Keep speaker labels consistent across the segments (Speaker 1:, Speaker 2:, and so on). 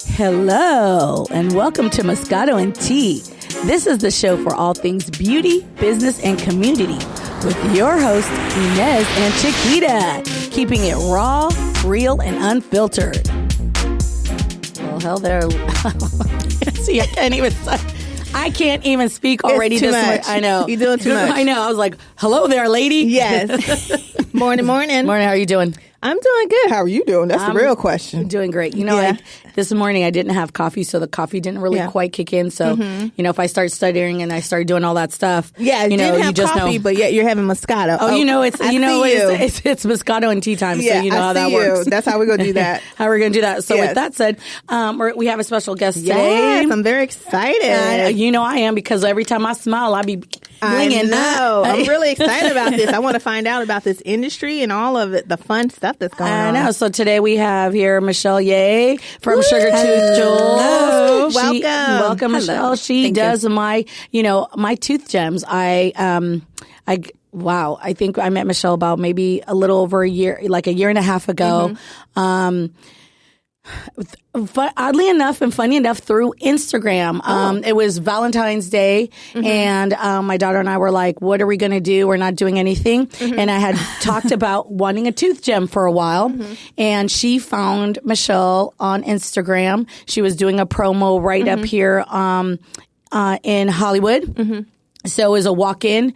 Speaker 1: Hello, and welcome to Moscato and Tea. This is the show for all things beauty, business, and community with your hosts, Inez and Chiquita, keeping it raw, real, and unfiltered. Well, hell there. See, I can't even speak already.
Speaker 2: It's too much.
Speaker 1: I know.
Speaker 2: You're doing too much.
Speaker 1: I know. I was like, hello there, lady.
Speaker 2: Yes. Morning.
Speaker 1: Morning, how are you doing?
Speaker 2: I'm doing good. How are you doing? That's the real question.
Speaker 1: I'm doing great. Like this morning I didn't have coffee, so the coffee didn't really quite kick in. So, if I start studying and I start doing all that stuff,
Speaker 2: didn't have coffee, but yet you're having Moscato.
Speaker 1: Oh, it's Moscato and tea time.
Speaker 2: Yeah,
Speaker 1: so you know how that works.
Speaker 2: That's how we're going to do that.
Speaker 1: How we're going to do that. So with that said, we have a special guest today.
Speaker 2: Yes, I'm very excited.
Speaker 1: I am, because every time I smile, I be blinging.
Speaker 2: I know. I'm really excited about this. I want to find out about this industry and all of it, the fun stuff that's going on.
Speaker 1: I know. So today we have here Michelle Ye from Sugar Tooth Jewels. Welcome, Michelle. She does my tooth gems. I think I met Michelle about maybe a little over a year, like a year and a half ago. Oddly enough and funny enough, through Instagram. It was Valentine's Day, and my daughter and I were like, what are we going to do? We're not doing anything. And I had talked about wanting a tooth gem for a while, and she found Michelle on Instagram. She was doing a promo right up here in Hollywood. So it was a walk-in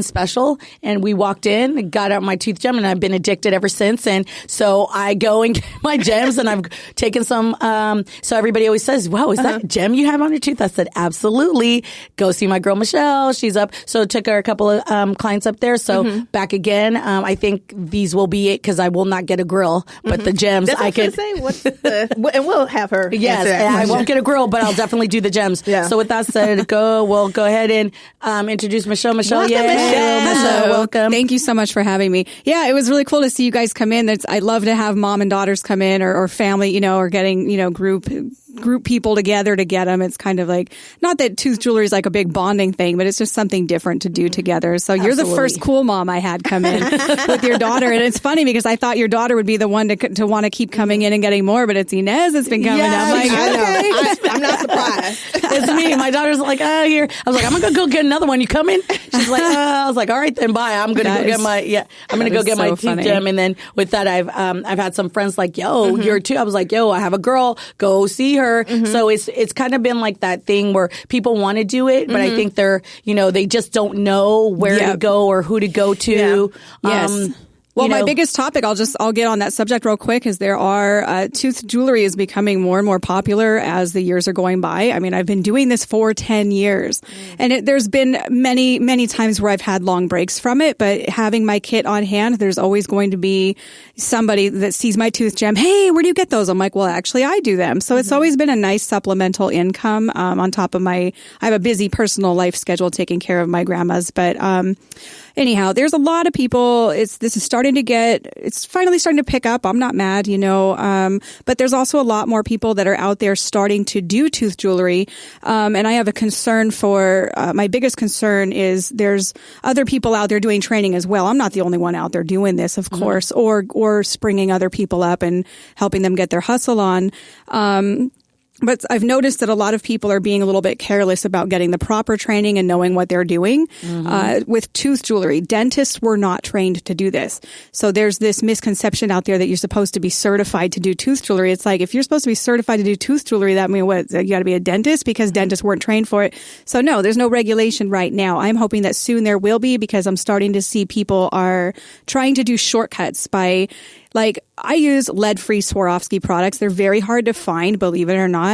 Speaker 1: special, and we walked in, got out my tooth gem, and I've been addicted ever since. And so I go and get my gems, and I've taken some. So everybody always says, "Wow, is that a gem you have on your tooth?" I said, "Absolutely." Go see my girl Michelle; she's up. So took her a couple of clients up there. So back again. I think these will be it, because I will not get a grill, but the gems
Speaker 2: I could say. And we'll have her.
Speaker 1: Yes, I won't get a grill, but I'll definitely do the gems. Yeah. So with that said, we'll go ahead and introduce Michelle.
Speaker 2: Welcome,
Speaker 1: Michelle.
Speaker 2: Hello.
Speaker 1: Welcome.
Speaker 3: Thank you so much for having me. Yeah, it was really cool to see you guys come in. I love to have mom and daughters come in, or family, or getting, group people together to get them. It's kind of like, not that tooth jewelry is like a big bonding thing, but it's just something different to do together. So you're the first cool mom I had come in with your daughter. And it's funny, because I thought your daughter would be the one to want to keep coming in and getting more, but it's Inez that's been coming up. Like,
Speaker 2: okay. I'm not surprised.
Speaker 1: It's me. My daughter's like, here. I was like, I'm going to go get another one. You coming? She's like, I was like, all right, then bye. I'm going to go get my tooth gem. And then with that, I've had some friends like, you're too. I was like, I have a girl. Go see her. So it's kind of been like that thing where people want to do it, but I think they're, they just don't know where to go or who to go to.
Speaker 3: Yeah. Yes. Well, my biggest topic, I'll get on that subject real quick, is there are, tooth jewelry is becoming more and more popular as the years are going by. I mean, I've been doing this for 10 years and there's been many, many times where I've had long breaks from it, but having my kit on hand, there's always going to be somebody that sees my tooth gem. Hey, where do you get those? I'm like, well, actually I do them. So it's always been a nice supplemental income, on top of I have a busy personal life schedule taking care of my grandmas, but, anyhow, there's a lot of people. It's finally starting to pick up. I'm not mad, but there's also a lot more people that are out there starting to do tooth jewelry. And I have a concern my biggest concern is there's other people out there doing training as well. I'm not the only one out there doing this, of course, or springing other people up and helping them get their hustle on. But I've noticed that a lot of people are being a little bit careless about getting the proper training and knowing what they're doing. With tooth jewelry, dentists were not trained to do this. So there's this misconception out there that you're supposed to be certified to do tooth jewelry. It's like, if you're supposed to be certified to do tooth jewelry, that means what? You got to be a dentist, because dentists weren't trained for it. So no, there's no regulation right now. I'm hoping that soon there will be, because I'm starting to see people are trying to do shortcuts by, like, I use lead-free Swarovski products. They're very hard to find, believe it or not.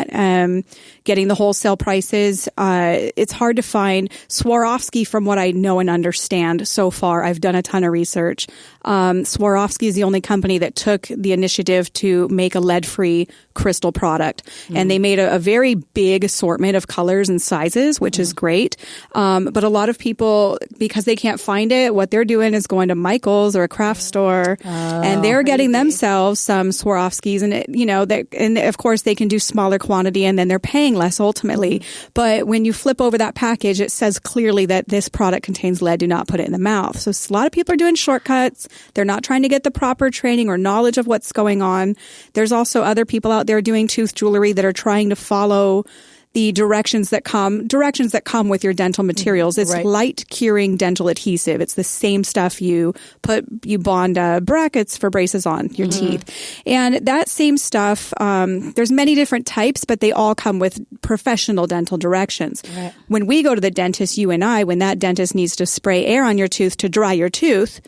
Speaker 3: Getting the wholesale prices, it's hard to find. Swarovski, from what I know and understand so far, I've done a ton of research. Swarovski is the only company that took the initiative to make a lead-free crystal product. And they made a very big assortment of colors and sizes, which is great. But a lot of people, because they can't find it, what they're doing is going to Michael's or a craft store, and they're getting themselves some Swarovskis, and and of course they can do smaller quantity, and then they're paying less ultimately. But when you flip over that package, it says clearly that this product contains lead. Do not put it in the mouth. So a lot of people are doing shortcuts. They're not trying to get the proper training or knowledge of what's going on. There's also other people out there doing tooth jewelry that are trying to follow the directions that come with your dental materials. It's light curing dental adhesive. It's the same stuff you bond brackets for braces on your teeth. And that same stuff, there's many different types, but they all come with professional dental directions. Right. When we go to the dentist, you and I, when that dentist needs to spray air on your tooth to dry your tooth,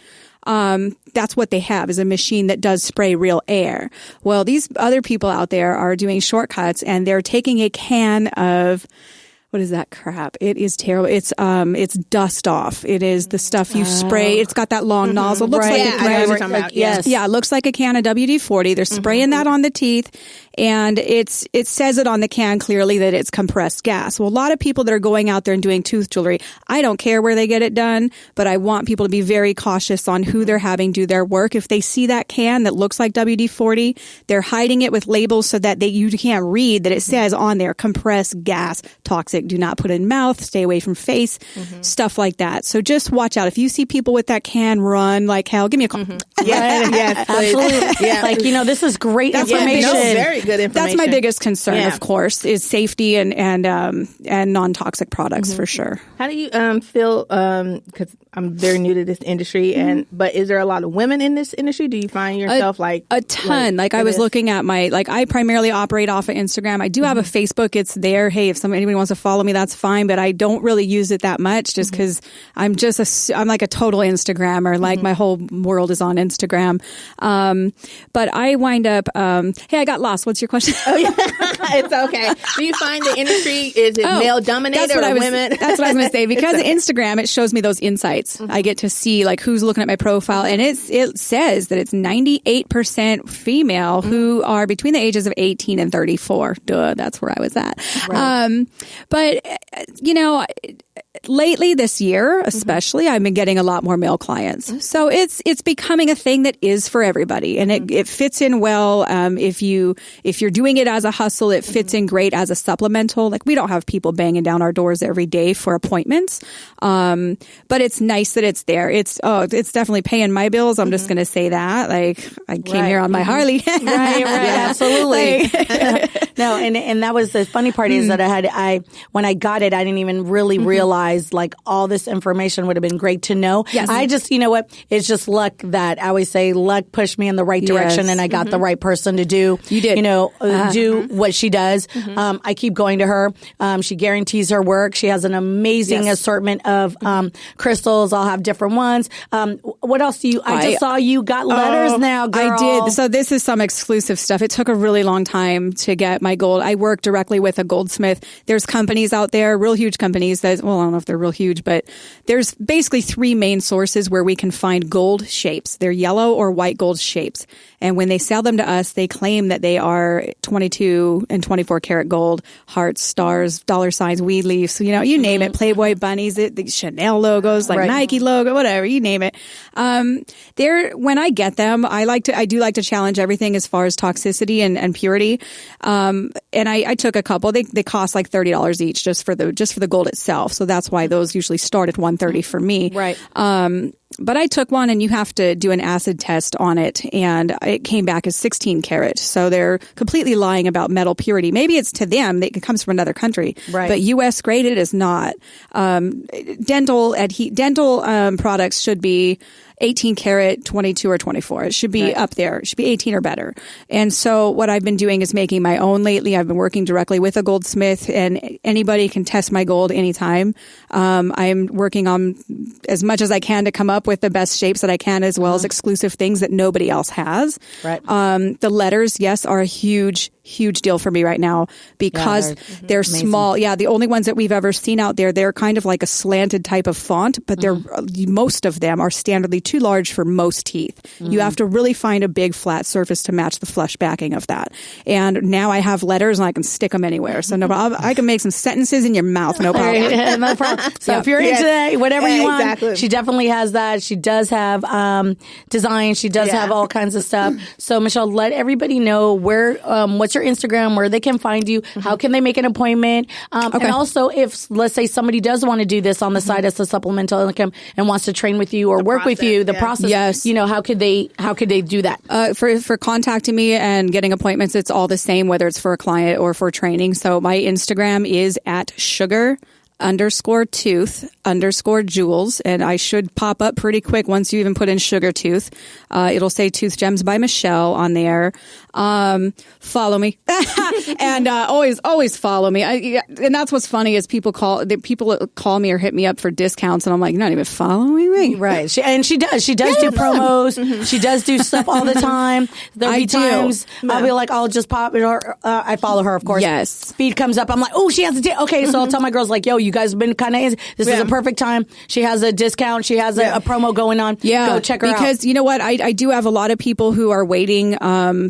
Speaker 3: that's what they have, is a machine that does spray real air. Well, these other people out there are doing shortcuts, and they're taking a can of, what is that crap? It is terrible. It's dust off. It is the stuff you spray. It's got that long nozzle. Looks like it looks like a can of WD-40. They're spraying that on the teeth, and it says it on the can clearly that it's compressed gas. Well, a lot of people that are going out there and doing tooth jewelry, I don't care where they get it done, but I want people to be very cautious on who they're having do their work. If they see that can that looks like WD-40, they're hiding it with labels so that you can't read that it says on there compressed gas, toxic. Do not put it in mouth, stay away from face, stuff like that. So just watch out. If you see people with that can, run like hell. Give me a call.
Speaker 1: Yes, absolutely. Yeah. Like, this is great information.
Speaker 2: Very good information.
Speaker 3: That's my biggest concern, of course, is safety and non-toxic products for sure.
Speaker 2: How do you feel, because I'm very new to this industry, but is there a lot of women in this industry? Do you find yourself
Speaker 3: a ton? I was looking at I primarily operate off of Instagram. I do have a Facebook. It's there. Hey, if anybody wants to follow me, that's fine, but I don't really use it that much just because I'm like a total Instagrammer. Like my whole world is on Instagram. But I wind up, hey, I got lost. What's your question?
Speaker 2: Oh, yeah. It's okay. Do you find the industry, is it male dominated or women?
Speaker 3: That's what I was going to say. Because of Instagram, it shows me those insights. I get to see who's looking at my profile, and it says that it's 98% female who are between the ages of 18 and 34. Duh, that's where I was at. Right. But, lately this year, especially, I've been getting a lot more male clients. So it's becoming a thing that is for everybody, and it fits in well. If you're doing it as a hustle, it fits in great as a supplemental. Like, we don't have people banging down our doors every day for appointments. But it's nice that it's there. It's definitely paying my bills. I'm just going to say that. Like, I came here on my Harley.
Speaker 1: Right. Absolutely. No, and that was the funny part is that when I got it, I didn't even really realize all this information would have been great to know. Yes. I just, it's just luck that I always say luck pushed me in the right direction, and I got the right person to do, do what she does. I keep going to her. She guarantees her work. She has an amazing assortment of crystals. I'll have different ones. What else do you, I just saw you got letters now, girl.
Speaker 3: I did. So this is some exclusive stuff. It took a really long time to get my gold. I work directly with a goldsmith. There's companies out there, real huge companies that, I don't know if they're real huge, but there's basically three main sources where we can find gold shapes. They're yellow or white gold shapes. And when they sell them to us, they claim that they are 22 and 24 karat gold, hearts, stars, dollar signs, weed leaves, you name it, Playboy bunnies, the Chanel logos, Nike logo, whatever, you name it. When I get them, I do like to challenge everything as far as toxicity and purity. And I took a couple. They cost like $30 each just for the gold itself. So that's why those usually start at $130 for me. Right. But I took one, and you have to do an acid test on it, and it came back as 16 karat. So they're completely lying about metal purity. Maybe it's to them. It comes from another country. Right. But U.S. grade, it is not. Dental products should be 18 karat, 22 or 24. It should be up there. It should be 18 or better. And so what I've been doing is making my own lately. I've been working directly with a goldsmith, and anybody can test my gold anytime. I'm working on as much as I can to come up with the best shapes that I can, as well as exclusive things that nobody else has. Right. The letters, yes, are a huge deal for me right now because they're small. Yeah, the only ones that we've ever seen out there, they're kind of like a slanted type of font, but they're most of them are standardly too large for most teeth. You have to really find a big flat surface to match the flush backing of that. And now I have letters and I can stick them anywhere. So no problem. I can make some sentences in your mouth. No problem.
Speaker 1: No problem. So if you're into that, whatever you want, she definitely has that. She does have design. She does have all kinds of stuff. So Michelle, let everybody know where, what's your Instagram, where they can find you, how can they make an appointment, and also if, let's say, somebody does want to do this on the side as a supplemental income and wants to train with you or work with you, the process, you know, how could they do that?
Speaker 3: For contacting me and getting appointments, it's all the same, whether it's for a client or for training. So my Instagram is at sugar_tooth_jewels, and I should pop up pretty quick once you even put in sugar tooth. It'll say Tooth Gems by Michelle on there. Follow me and always follow me. And that's what's funny is people call me or hit me up for discounts, and I'm like, you're not even following me,
Speaker 1: right? She does do promos. She does do stuff all the time. There'll be times I'll be like, I'll just pop it, or I follow her, of course.
Speaker 3: Yes,
Speaker 1: feed comes up, I'm like, oh, she has a okay, so I'll tell my girls like, yo, you guys have been kind of easy. This is a perfect time. She has a discount. She has a promo going on.
Speaker 3: Yeah,
Speaker 1: go check her out.
Speaker 3: Because you know what, I do have a lot of people who are waiting.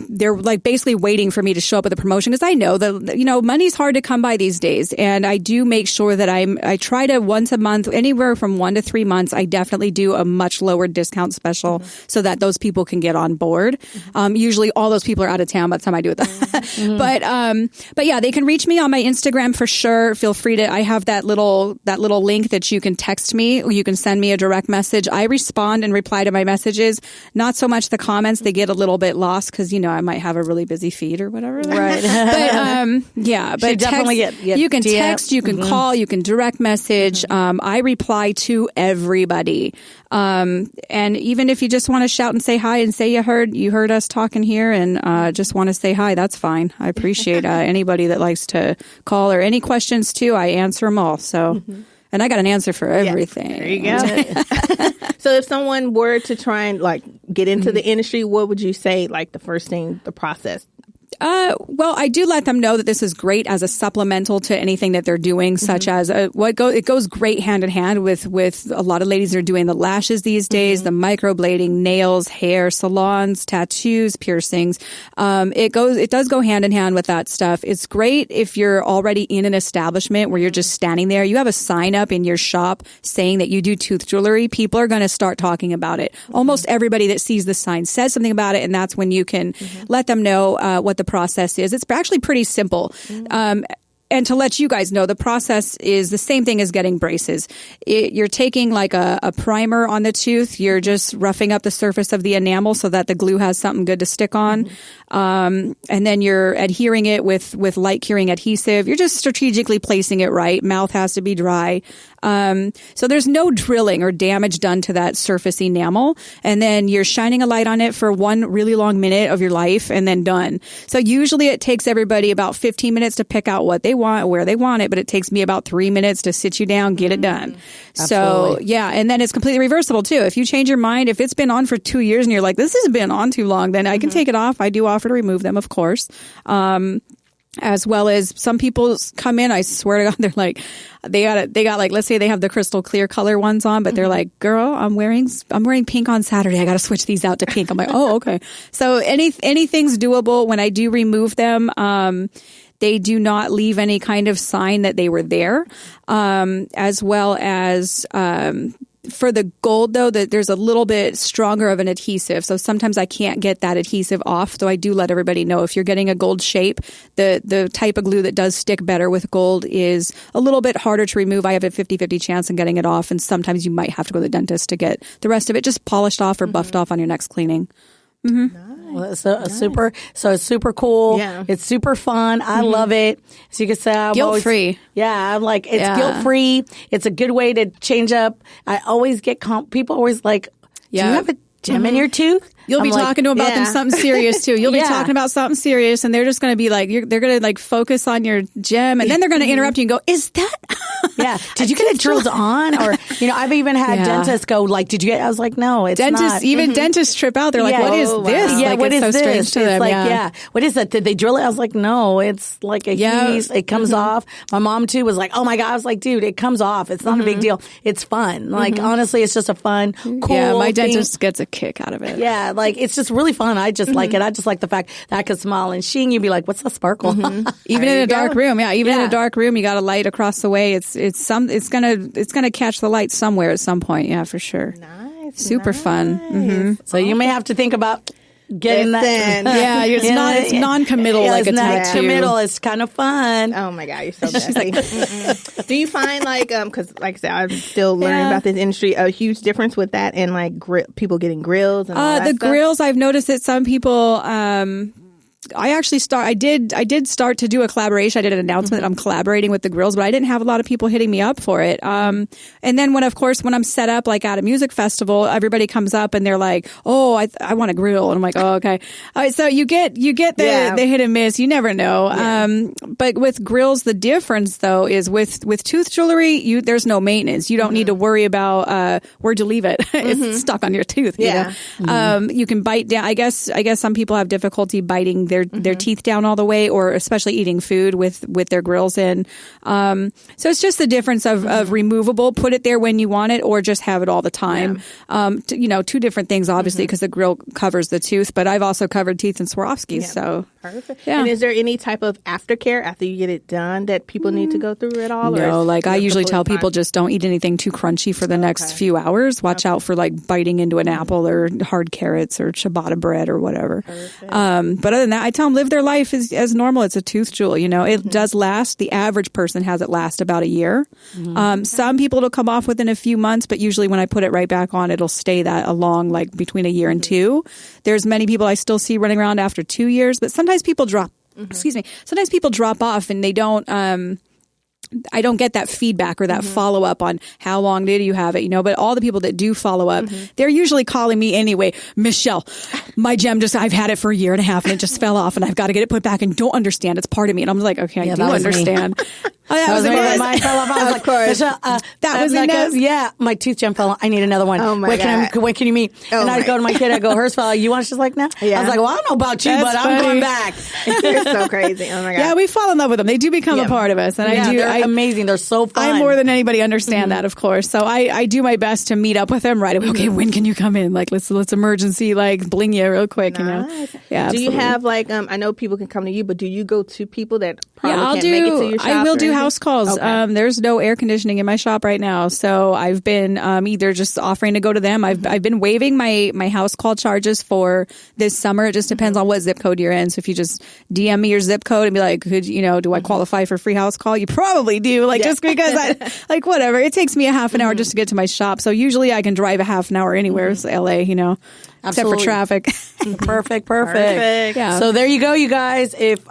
Speaker 3: They're like basically waiting for me to show up with a promotion, because I know that, you know, money's hard to come by these days, and I do make sure that I try to once a month, anywhere from 1 to 3 months, I definitely do a much lower discount special so that those people can get on board. Usually all those people are out of town by the time I do it. But yeah, they can reach me on my Instagram for sure. Feel free to, I have that little link that you can text me, or you can send me a direct message. I respond and reply to my messages. Not so much the comments. They get a little bit lost because, you know, I might have a really busy feed or whatever.
Speaker 1: But
Speaker 3: definitely you can
Speaker 1: DM.
Speaker 3: Text, you can call, you can direct message. I reply to everybody. And even if you just want to shout and say hi and say you heard us talking here and just want to say hi, that's fine. I appreciate anybody that likes to call, or any questions too. I answer them all. So, and I got an answer for everything.
Speaker 2: There you go. So if someone were to try and like get into the industry, what would you say, like the first thing, the process?
Speaker 3: Well, I do let them know that this is great as a supplemental to anything that they're doing, such as it goes great hand in hand with a lot of ladies are doing the lashes these days, the microblading, nails, hair, salons, tattoos, piercings. It does go hand in hand with that stuff. It's great if you're already in an establishment where you're just standing there. You have a sign up in your shop saying that you do tooth jewelry. People are going to start talking about it. Almost everybody that sees the sign says something about it, and that's when you can let them know what the process is. It's actually pretty simple. And to let you guys know, the process is the same thing as getting braces. You're taking like a primer on the tooth. You're just roughing up the surface of the enamel so that the glue has something good to stick on. And then you're adhering it with light curing adhesive. You're just strategically placing it right. Mouth has to be dry. So there's no drilling or damage done to that surface enamel. And then you're shining a light on it for 1 really long minute of your life and then done. So usually it takes everybody about 15 minutes to pick out what they want, where they want it, but it takes me about 3 minutes to sit you down, get it done. So yeah. And then it's completely reversible too. If you change your mind, if it's been on for 2 years and you're like, this has been on too long, then I can take it off. I do offer to remove them, of course. As well as some people come in, I swear to God, they're like, they got like, let's say they have the crystal clear color ones on, but they're like, girl, I'm wearing pink on Saturday. I got to switch these out to pink. I'm like, oh, okay. So anything's doable. When I do remove them, they do not leave any kind of sign that they were there. As well as, for the gold, though, that there's a little bit stronger of an adhesive. So sometimes I can't get that adhesive off. So I do let everybody know if you're getting a gold shape, the type of glue that does stick better with gold is a little bit harder to remove. I have a 50-50 chance in getting it off. And sometimes you might have to go to the dentist to get the rest of it just polished off or buffed off on your next cleaning.
Speaker 2: Nice.
Speaker 1: Well, it's super cool.
Speaker 2: Yeah.
Speaker 1: It's super fun. I love it. So you can say I'm
Speaker 3: guilt-free.
Speaker 1: I'm like, it's guilt-free. It's a good way to change up. I always get people always like, do you have a gem in your tooth?
Speaker 3: You'll be talking to them about them something serious too. You'll be talking about something serious, and they're just going to be like, they're going to like focus on your gem, and then they're going to interrupt you and go, "Is that?"
Speaker 1: Yeah. Did you get it drilled on? Or I've even had dentists go like, "Did you get?" I was like, "No, it's not."
Speaker 3: Even dentists trip out. They're like, "What is this?"
Speaker 1: Yeah,
Speaker 3: like,
Speaker 1: what
Speaker 3: it's
Speaker 1: is
Speaker 3: so
Speaker 1: this?
Speaker 3: strange to them.
Speaker 1: Like, what is that? Did they drill it? I was like, "No, it's like a piece. It comes off." My mom too was like, "Oh my God!" I was like, "Dude, it comes off. It's not a big deal. It's fun. Like honestly, it's just a fun, cool."
Speaker 3: Yeah, my
Speaker 1: thing.
Speaker 3: dentist gets a kick out of it.
Speaker 1: Yeah, like it's just really fun. I just like it. I just like the fact that I could smile and you'd be like, "What's the sparkle?"
Speaker 3: Even in a dark room, even in a dark room, you got a light across the way. It's gonna catch the light somewhere at some point. Yeah, for sure.
Speaker 2: Nice,
Speaker 3: super fun. Mm-hmm.
Speaker 1: So you may have to think about getting that.
Speaker 3: Yeah, it's non-committal like a tattoo.
Speaker 1: Committal. It's kind of fun.
Speaker 2: Oh my God, you're so messy. Do you find like because like I said, I'm still learning about this industry, a huge difference with that and like people getting grills and all that
Speaker 3: the
Speaker 2: stuff?
Speaker 3: grills? I've noticed that some people. I did start to do a collaboration. I did an announcement that I'm collaborating with the grills, but I didn't have a lot of people hitting me up for it. And then when I'm set up like at a music festival, everybody comes up and they're like, "Oh, I want a grill." And I'm like, "Oh, okay." All right. So you get the hit and miss. You never know. Yeah. But with grills, the difference though is with tooth jewelry, there's no maintenance. You don't need to worry about, where'd you leave it? It's stuck on your tooth. You know? You can bite down. I guess some people have difficulty biting their teeth down all the way, or especially eating food with their grills in. So it's just the difference of removable, put it there when you want it, or just have it all the time. Two different things, obviously, because the grill covers the tooth, but I've also covered teeth in Swarovskis. So
Speaker 2: perfect. Yeah. And is there any type of aftercare after you get it done that people need to go through at all?
Speaker 3: No, like I usually tell people just don't eat anything too crunchy for the next few hours. Watch out for like biting into an apple or hard carrots or ciabatta bread or whatever. But other than that, I tell them live their life as normal. It's a tooth jewel, it does last. The average person has it last about a year. Some people it'll come off within a few months, but usually when I put it right back on, it'll stay that along, like between a year and two. There's many people I still see running around after 2 years, but sometimes people drop. Excuse me. Sometimes people drop off and they don't. I don't get that feedback or that follow up on how long did you have it, but all the people that do follow up, they're usually calling me anyway. "Michelle, my gem I've had it for a year and a half and it just fell off and I've got to get it put back and don't understand. It's part of me." And I'm like, "Okay, I do understand."
Speaker 1: Oh, that was me. Mine fell off. I was like, "Of course,
Speaker 3: that was enough."
Speaker 1: Yeah, my tooth gem fell off. I need another one.
Speaker 2: Oh my God.
Speaker 1: When can you meet? And I'd go to my kid. I go, "Hers fell off. You want?" She's like, "No." I was like, "Well, I don't know about you, but I'm going back."
Speaker 2: You're so crazy. Oh my God.
Speaker 3: Yeah, we fall in love with them. They do become a part of us, and
Speaker 1: they're amazing. They're so fun.
Speaker 3: I more than anybody understand that, of course. So I do my best to meet up with them right away. Okay, when can you come in? Like let's emergency bling you real quick.
Speaker 2: Nice.
Speaker 3: Yeah.
Speaker 2: Do you have I know people can come to you, but do you go to people that probably can't make it to your shop?
Speaker 3: I will do house calls.
Speaker 2: Okay.
Speaker 3: There's no air conditioning in my shop right now, so I've been either just offering to go to them. I've been waiving my house call charges for this summer. It just depends on what zip code you're in. So if you just DM me your zip code and be like, do I qualify for free house call? You probably do. Just because whatever. It takes me a half an hour just to get to my shop. So usually I can drive a half an hour anywhere. It's LA, except for traffic.
Speaker 1: Perfect.
Speaker 3: Yeah.
Speaker 1: So there you go, you guys. If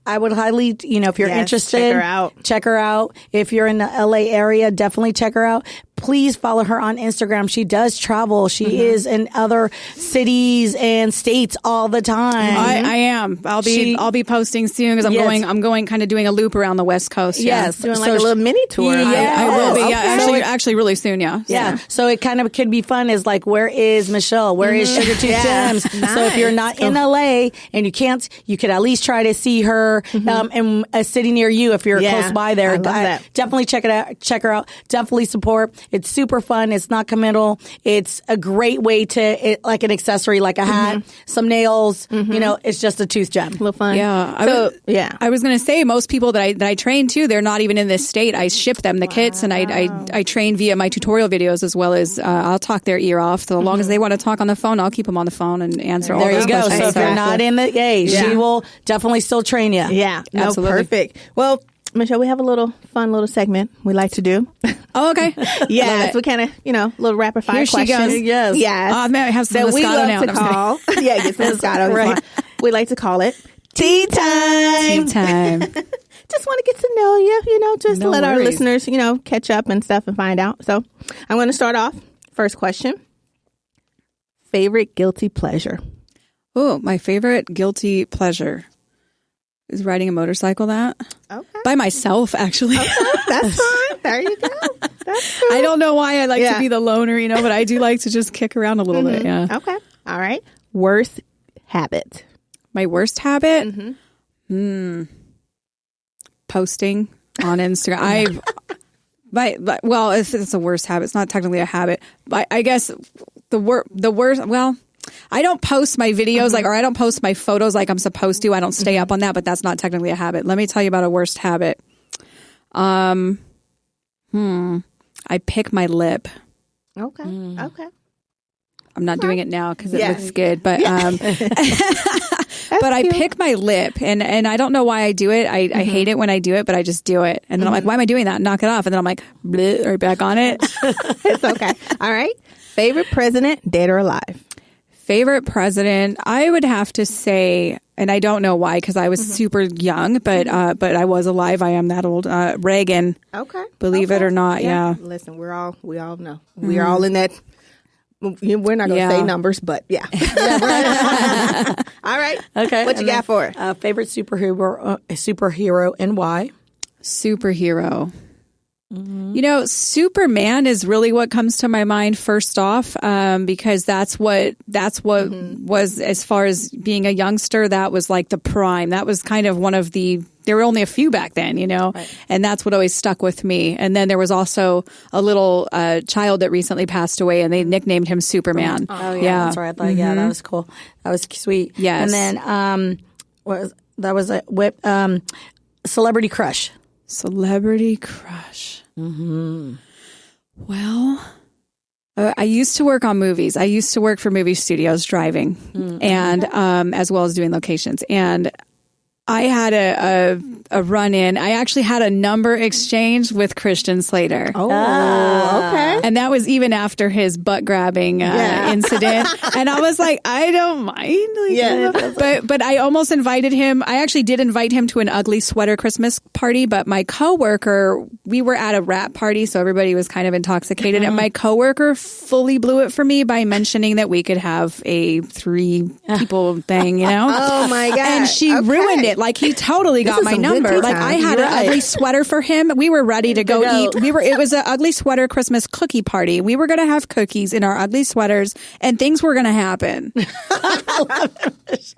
Speaker 1: I would highly, if you're interested, check her out. If you're in the LA area, definitely check her out. Please follow her on Instagram. She does travel. She is in other cities and states all the time.
Speaker 3: I am. I'll be posting soon because I'm going kind of doing a loop around the West Coast.
Speaker 1: Yes,
Speaker 2: doing a little mini tour.
Speaker 1: Yeah,
Speaker 3: I will be. Yeah,
Speaker 1: Okay.
Speaker 3: actually, really soon. Yeah.
Speaker 1: Yeah. So it kind of could be fun. Is like, where is Michelle? Where is Sugar Tooth Gems?
Speaker 2: Nice.
Speaker 1: So if you're not in LA and you can't, you could at least try to see her in a city near you if you're close by there.
Speaker 2: I love that.
Speaker 1: Definitely check it out. Check her out. Definitely support. It's super fun. It's not committal. It's a great way to like an accessory, like a hat, some nails. It's just a tooth gem.
Speaker 2: A little fun.
Speaker 3: Yeah. I was going to say most people that I train too, they're not even in this state. I ship them the kits and I train via my tutorial videos as well as I'll talk their ear off. So as long as they want to talk on the phone, I'll keep them on the phone and answer all those questions.
Speaker 1: There you go. So if you're not in the she will definitely still train you.
Speaker 2: Yeah. No,
Speaker 3: absolutely.
Speaker 2: Perfect. Well, Michelle, we have a fun little segment we like to do.
Speaker 3: Oh, okay.
Speaker 2: Yes, we kind of, little rapid fire questions.
Speaker 3: Here she goes.
Speaker 2: Yes.
Speaker 3: Oh, man, I have some
Speaker 2: that we
Speaker 3: Moscato
Speaker 2: love
Speaker 3: now.
Speaker 2: to call. Get some Moscato.
Speaker 1: Right.
Speaker 2: We like to call it tea time.
Speaker 3: Tea time.
Speaker 2: Just want to get to know you, just to let our
Speaker 3: worries.
Speaker 2: listeners, catch up and stuff and find out. So I'm going to start off. First question. favorite guilty pleasure?
Speaker 3: Oh, my favorite guilty pleasure is riding a motorcycle. That by myself, actually.
Speaker 2: Okay, that's fine. There you go. That's cool.
Speaker 3: I don't know why I like to be the loner, but I do like to just kick around a little bit. Yeah.
Speaker 2: Okay. All right. Worst habit.
Speaker 3: My worst habit? Posting on Instagram. Well, if it's a worst habit, it's not technically a habit. But I guess the worst. Well, I don't post my videos or I don't post my photos like I'm supposed to. I don't stay up on that, but that's not technically a habit. Let me tell you about a worst habit. I pick my lip.
Speaker 2: Okay. Okay.
Speaker 3: I'm not doing it now because it looks good, but but I pick my lip, and I don't know why I do it. I hate it when I do it, but I just do it, and then I'm like, why am I doing that? Knock it off, and then I'm like, bleh, right back on it.
Speaker 2: It's okay. All right. Favorite president, dead or alive?
Speaker 3: Favorite president, I would have to say, and I don't know why because I was super young, but I was alive. I am that old. Reagan. Okay. Believe it or not, yeah.
Speaker 2: Listen, we all know. We are all in that. We're not going to say numbers, but yeah. All right.
Speaker 1: Okay.
Speaker 2: What you got for it?
Speaker 1: Favorite superhero and why?
Speaker 3: Superhero. Superman is really what comes to my mind first off, because that's what was, as far as being a youngster, that was like the prime. That was kind of one of there were only a few back then, right. And that's what always stuck with me. And then there was also a little child that recently passed away, and they nicknamed him Superman.
Speaker 1: Oh yeah, that's right. Yeah, that was cool. That was sweet.
Speaker 3: Yes.
Speaker 1: And then celebrity crush.
Speaker 3: Celebrity crush. Well, I used to work on movies. I used to work for movie studios driving, and as well as doing locations. And I had a run-in. I actually had a number exchange with Christian Slater.
Speaker 2: Oh, okay.
Speaker 3: And that was even after his butt-grabbing incident. And I was like, I don't mind. But I almost invited him. I actually did invite him to an ugly sweater Christmas party, but my coworker, we were at a rap party, so everybody was kind of intoxicated. And my coworker fully blew it for me by mentioning that we could have a 3-people thing,
Speaker 2: Oh, my God.
Speaker 3: And she ruined it. Like, he totally got my number. Like, I had an ugly sweater for him. We were ready to go eat. It was an ugly sweater Christmas cookie party. We were going to have cookies in our ugly sweaters, and things were going to happen. I love it.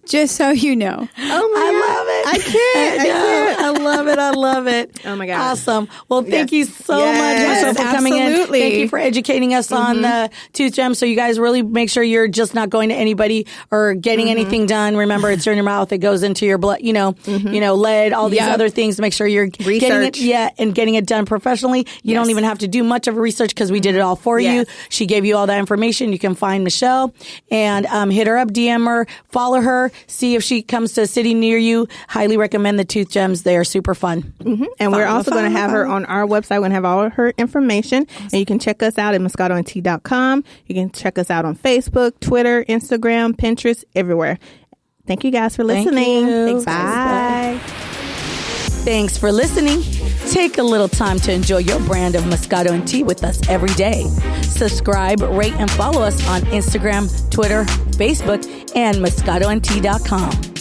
Speaker 3: Just so you know.
Speaker 2: Oh my God. I can't.
Speaker 1: I love it.
Speaker 2: Oh my God.
Speaker 1: Awesome. Well, thank you so much for coming in. Thank you for educating us on the tooth gem. So you guys really make sure you're just not going to anybody or getting anything done. Remember, it's in your mouth. It goes into your blood, lead, all these other things to make sure you're getting it, and getting it done professionally. You don't even have to do much of a research because we did it all for you. She gave you all that information. You can find Michelle and hit her up, DM her, follow her. See if she comes to a city near you. Highly recommend the tooth gems. They are super fun.
Speaker 2: And we're also going to have her on our website. We're going to have all of her information. And you can check us out at MoscatoandTea.com. You can check us out on Facebook, Twitter, Instagram, Pinterest, everywhere. Thank you guys for listening.
Speaker 1: Thanks.
Speaker 2: Bye.
Speaker 1: Thanks for listening. Take a little time to enjoy your brand of Moscato and Tea with us every day. Subscribe, rate, and follow us on Instagram, Twitter, Facebook, and MoscatoandTea.com.